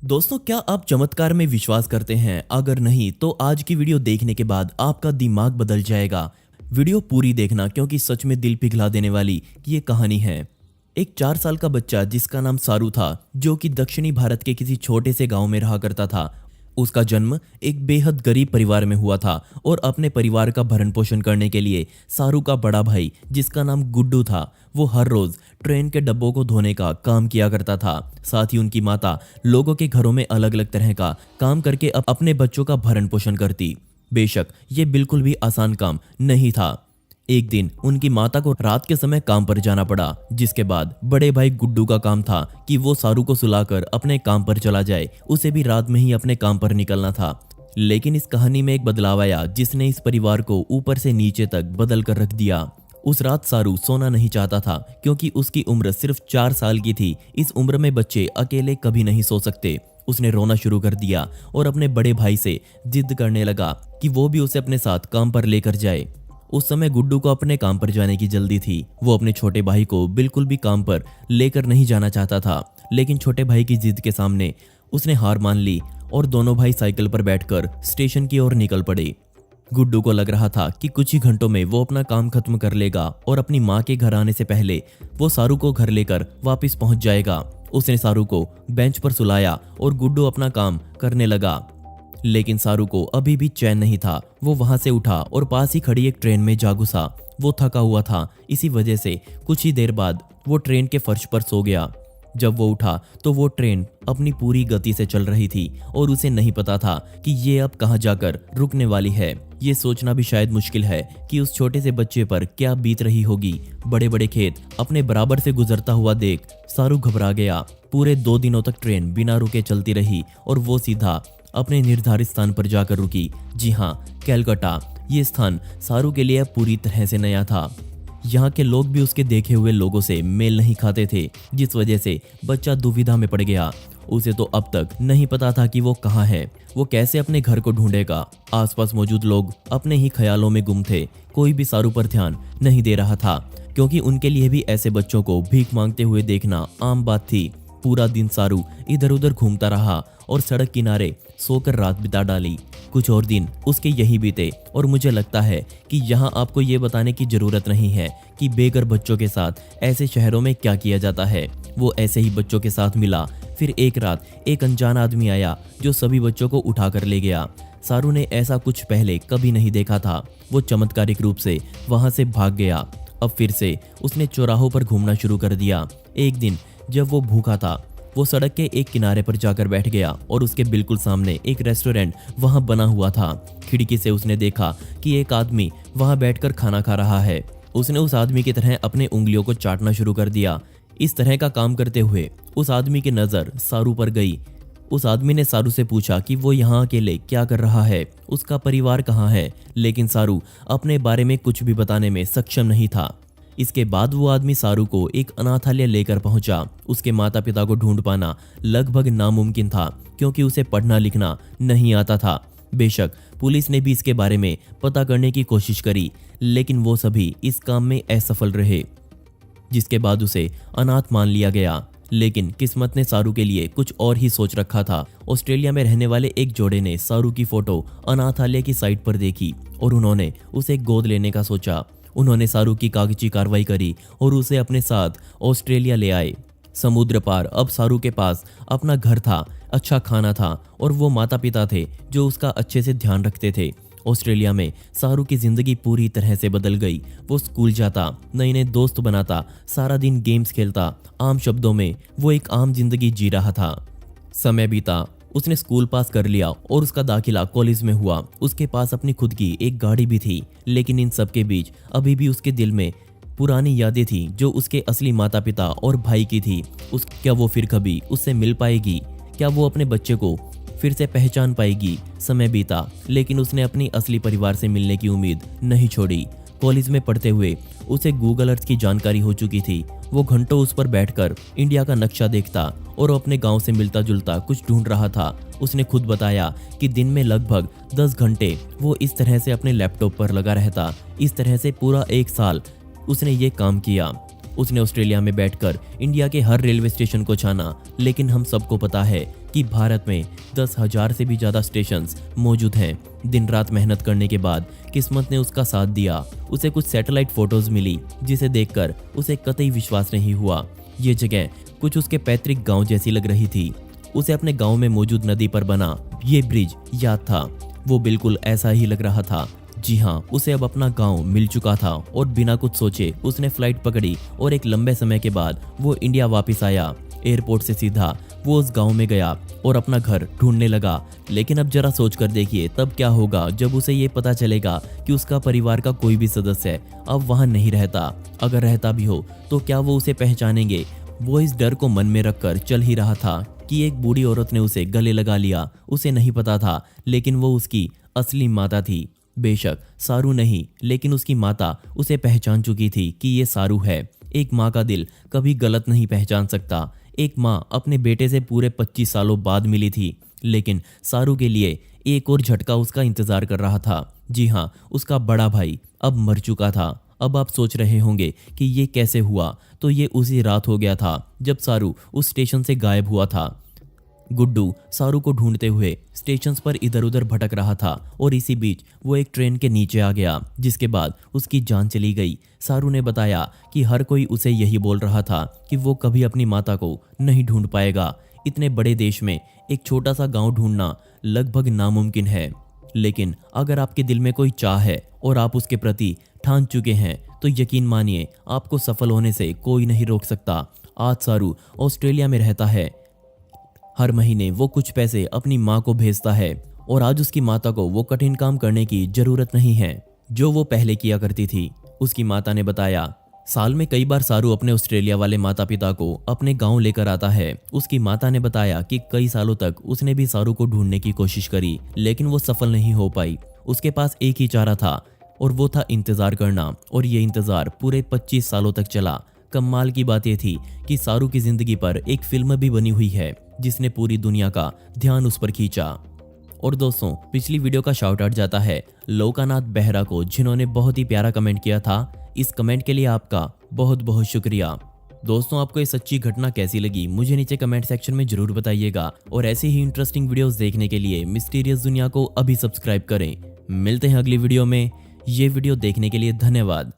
दोस्तों, क्या आप चमत्कार में विश्वास करते हैं? अगर नहीं तो आज की वीडियो देखने के बाद आपका दिमाग बदल जाएगा। वीडियो पूरी देखना क्योंकि सच में दिल पिघला देने वाली ये कहानी है। एक 4 साल का बच्चा जिसका नाम सारू था, जो कि दक्षिणी भारत के किसी छोटे से गांव में रहा करता था। उसका जन्म एक बेहद गरीब परिवार में हुआ था और अपने परिवार का भरण पोषण करने के लिए सारू का बड़ा भाई, जिसका नाम गुड्डू था, वो हर रोज ट्रेन के डब्बों को धोने का काम किया करता था। साथ ही उनकी माता लोगों के घरों में अलग अलग तरह का काम करके अपने बच्चों का भरण पोषण करती। बेशक ये बिल्कुल भी आसान काम नहीं था। एक दिन उनकी माता को रात के समय काम पर जाना पड़ा, जिसके बाद बड़े भाई गुड्डू का काम था कि वो सारू को सुलाकर अपने काम पर चला जाए। उसे भी रात में ही अपने काम पर निकलना था। लेकिन इस कहानी में एक बदलाव आया जिसने इस परिवार को ऊपर से नीचे तक बदल कर रख दिया। उस रात सारू सोना नहीं चाहता था क्योंकि उसकी उम्र सिर्फ 4 साल की थी। इस उम्र में बच्चे अकेले कभी नहीं सो सकते। उसने रोना शुरू कर दिया और अपने बड़े भाई से जिद करने लगा कि वो भी उसे अपने साथ काम पर लेकर जाए। उस समय गुड्डू को अपने काम पर जाने की जल्दी थी। वो अपने छोटे भाई को बिल्कुल भी काम पर लेकर नहीं जाना चाहता था, लेकिन छोटे भाई की जिद के सामने उसने हार मान ली और दोनों भाई साइकिल पर बैठकर स्टेशन की ओर निकल पड़े। गुड्डू को लग रहा था कि कुछ ही घंटों में वो अपना काम खत्म कर लेगा और अपनी माँ के घर आने से पहले वो सारू को घर लेकर वापस पहुंच जाएगा। उसने सारू को बेंच पर सुलाया और गुड्डू अपना काम करने लगा। लेकिन सारू को अभी भी चैन नहीं था। वो वहां से उठा और पास ही खड़ी एक ट्रेन में जा घुसा। वो थका हुआ था, इसी वजह से कुछ ही देर बाद वो ट्रेन के फर्श पर सो गया। जब वो उठा तो वो ट्रेन अपनी पूरी गति से चल रही थी और उसे नहीं पता था कि ये अब कहाँ जाकर रुकने वाली है। ये सोचना भी शायद मुश्किल है कि उस छोटे से बच्चे पर क्या बीत रही होगी। बड़े बड़े खेत अपने बराबर से गुजरता हुआ देख सारू घबरा गया। पूरे 2 दिनों तक ट्रेन बिना रुके चलती रही और वो सीधा अपने निर्धारित स्थान पर जाकर रुकी। जी हाँ, कैलकाटा। ये स्थान सारू के लिए पूरी तरह से नया था। यहाँ के लोग भी उसके देखे हुए लोगों से मेल नहीं खाते थे, जिस वजह से बच्चा दुविधा में पड़ गया। उसे तो अब तक नहीं पता था कि वो कहाँ है, वो कैसे अपने घर को ढूंढेगा। आसपास मौजूद लोग अपने ही ख्यालों में गुम थे। कोई भी सारू पर ध्यान नहीं दे रहा था, क्योंकि उनके लिए भी ऐसे बच्चों को भीख मांगते हुए देखना आम बात थी। पूरा दिन सारू इधर उधर घूमता रहा और सड़क किनारे सोकर रात बिता डाली। कुछ और दिन उसके यही बीते और मुझे लगता है कि यहाँ आपको ये बताने की जरूरत नहीं है कि बेघर बच्चों के साथ ऐसे शहरों में क्या किया जाता है। वो ऐसे ही बच्चों के साथ मिला। फिर एक रात एक अनजान आदमी आया जो सभी बच्चों को उठा कर ले गया। सारू ने ऐसा कुछ पहले कभी नहीं देखा था। वो चमत्कारिक रूप से वहां से भाग गया। अब फिर से उसने चौराहों पर घूमना शुरू कर दिया। एक दिन जब वो भूखा था, वो सड़क के एक किनारे पर जाकर बैठ गया और उसके बिल्कुल सामने एक रेस्टोरेंट वहां बना हुआ था। खिड़की से उसने देखा कि एक आदमी वहां बैठकर खाना खा रहा है। उसने उस आदमी की तरह अपने उंगलियों को चाटना शुरू कर दिया। इस तरह का काम करते हुए उस आदमी की नजर सारू पर गई। उस आदमी ने सारू से पूछा कि वो यहाँ अकेले क्या कर रहा है, उसका परिवार कहाँ है। लेकिन सारू अपने बारे में कुछ भी बताने में सक्षम नहीं था। इसके बाद वो आदमी सारू को एक अनाथालय लेकर पहुंचा। उसके माता पिता को ढूंढ पाना लगभग नामुमकिन था, क्योंकि उसे पढ़ना लिखना नहीं आता था। बेशक पुलिस ने भी इसके बारे में पता करने की कोशिश करी, लेकिन वो सभी इस काम में असफल रहे, जिसके बाद उसे अनाथ मान लिया गया। लेकिन किस्मत ने सारू के लिए कुछ और ही सोच रखा था। ऑस्ट्रेलिया में रहने वाले एक जोड़े ने सारू की फोटो अनाथालय की साइट पर देखी और उन्होंने उसे गोद लेने का सोचा। उन्होंने सारू की कागजी कार्रवाई करी और उसे अपने साथ ऑस्ट्रेलिया ले आए। समुद्र पार अब सारू के पास अपना घर था, अच्छा खाना था और वो माता पिता थे जो उसका अच्छे से ध्यान रखते थे। ऑस्ट्रेलिया में सारू की जिंदगी पूरी तरह से बदल गई। वो स्कूल जाता, नए नए दोस्त बनाता, सारा दिन गेम्स खेलता। आम शब्दों में वो एक आम जिंदगी जी रहा था। समय बीता, उसने स्कूल पास कर लिया और उसका दाखिला कॉलेज में हुआ। उसके पास अपनी खुद की एक गाड़ी भी थी। लेकिन इन सब के बीच अभी भी उसके दिल में पुरानी यादें थी जो उसके असली माता पिता और भाई की थी। क्या वो फिर कभी उससे मिल पाएगी? क्या वो अपने बच्चे को फिर से पहचान पाएगी? समय बीता, लेकिन उसने अपनी असली परिवार से मिलने की उम्मीद नहीं छोड़ी। कॉलेज में पढ़ते हुए उसे गूगल अर्थ की जानकारी हो चुकी थी। वो घंटों उस पर बैठकर इंडिया का नक्शा देखता और अपने गांव से मिलता जुलता कुछ ढूंढ रहा था। उसने खुद बताया कि दिन में लगभग 10 घंटे वो इस तरह से अपने लैपटॉप पर लगा रहता। इस तरह से पूरा 1 साल उसने ये काम किया। उसने ऑस्ट्रेलिया में बैठकर इंडिया के हर रेलवे स्टेशन को छाना, लेकिन हम सबको पता है कि भारत में 10,000 से भी ज़्यादा स्टेशंस मौजूद हैं। दिन रात मेहनत करने के बाद किस्मत ने उसका साथ दिया। उसे कुछ सैटेलाइट फोटोज मिली जिसे देखकर उसे कतई विश्वास नहीं हुआ। ये जगह कुछ उसके पैतृक गांव जैसी लग रही थी। उसे अपने गांव में मौजूद नदी पर बना ये ब्रिज याद था। वो बिल्कुल ऐसा ही लग रहा था। जी हाँ, उसे अब अपना गांव मिल चुका था और बिना कुछ सोचे उसने फ्लाइट पकड़ी और एक लंबे समय के बाद वो इंडिया वापस आया। एयरपोर्ट से सीधा वो उस गांव में गया और अपना घर ढूंढने लगा। लेकिन अब जरा सोच कर देखिए तब क्या होगा जब उसे ये पता चलेगा कि उसका परिवार का कोई भी सदस्य अब वहां नहीं रहता। अगर रहता भी हो तो क्या वो उसे पहचानेंगे। वो इस डर को मन में रखकर चल ही रहा था कि एक बूढ़ी औरत ने उसे गले लगा लिया। उसे नहीं पता था लेकिन वो उसकी असली माता थी। बेशक सारू नहीं, लेकिन उसकी माता उसे पहचान चुकी थी कि ये सारू है। एक माँ का दिल कभी गलत नहीं पहचान सकता। एक माँ अपने बेटे से पूरे 25 सालों बाद मिली थी, लेकिन सारू के लिए एक और झटका उसका इंतजार कर रहा था। जी हाँ, उसका बड़ा भाई अब मर चुका था। अब आप सोच रहे होंगे कि ये कैसे हुआ, तो ये उसी रात हो गया था जब सारू उस स्टेशन से गायब हुआ था। गुड्डू सारू को ढूंढते हुए स्टेशंस पर इधर उधर भटक रहा था और इसी बीच वो एक ट्रेन के नीचे आ गया, जिसके बाद उसकी जान चली गई। सारू ने बताया कि हर कोई उसे यही बोल रहा था कि वो कभी अपनी माता को नहीं ढूंढ पाएगा। इतने बड़े देश में एक छोटा सा गांव ढूंढना लगभग नामुमकिन है, लेकिन अगर आपके दिल में कोई चाह है और आप उसके प्रति ठान चुके हैं तो यकीन मानिए आपको सफल होने से कोई नहीं रोक सकता। आज सारू ऑस्ट्रेलिया में रहता है। हर महीने वो कुछ पैसे अपनी माँ को भेजता है और आज उसकी माता को वो कठिन काम करने की जरूरत नहीं है जो वो पहले किया करती थी। उसकी माता ने बताया साल में कई बार सारू अपने ऑस्ट्रेलिया वाले माता पिता को अपने गांव लेकर आता है। उसकी माता ने बताया कि कई सालों तक उसने भी सारू को ढूंढने की कोशिश करी, लेकिन वो सफल नहीं हो पाई। उसके पास एक ही चारा था और वो था इंतजार करना, और ये इंतजार पूरे 25 सालों तक चला। कमाल की बात यह थी कि सारू की जिंदगी पर एक फिल्म भी बनी हुई है जिसने पूरी दुनिया का ध्यान उस पर खींचा। और दोस्तों, पिछली वीडियो का शाउट आउट जाता है लोकानाथ बेहरा को, जिन्होंने बहुत ही प्यारा कमेंट किया था। इस कमेंट के लिए आपका बहुत बहुत शुक्रिया। दोस्तों, आपको ये सच्ची घटना कैसी लगी मुझे नीचे कमेंट सेक्शन में जरूर बताइएगा, और ऐसे ही इंटरेस्टिंग वीडियोस देखने के लिए मिस्टीरियस दुनिया को अभी सब्सक्राइब करें। मिलते हैं अगली वीडियो में। ये वीडियो देखने के लिए धन्यवाद।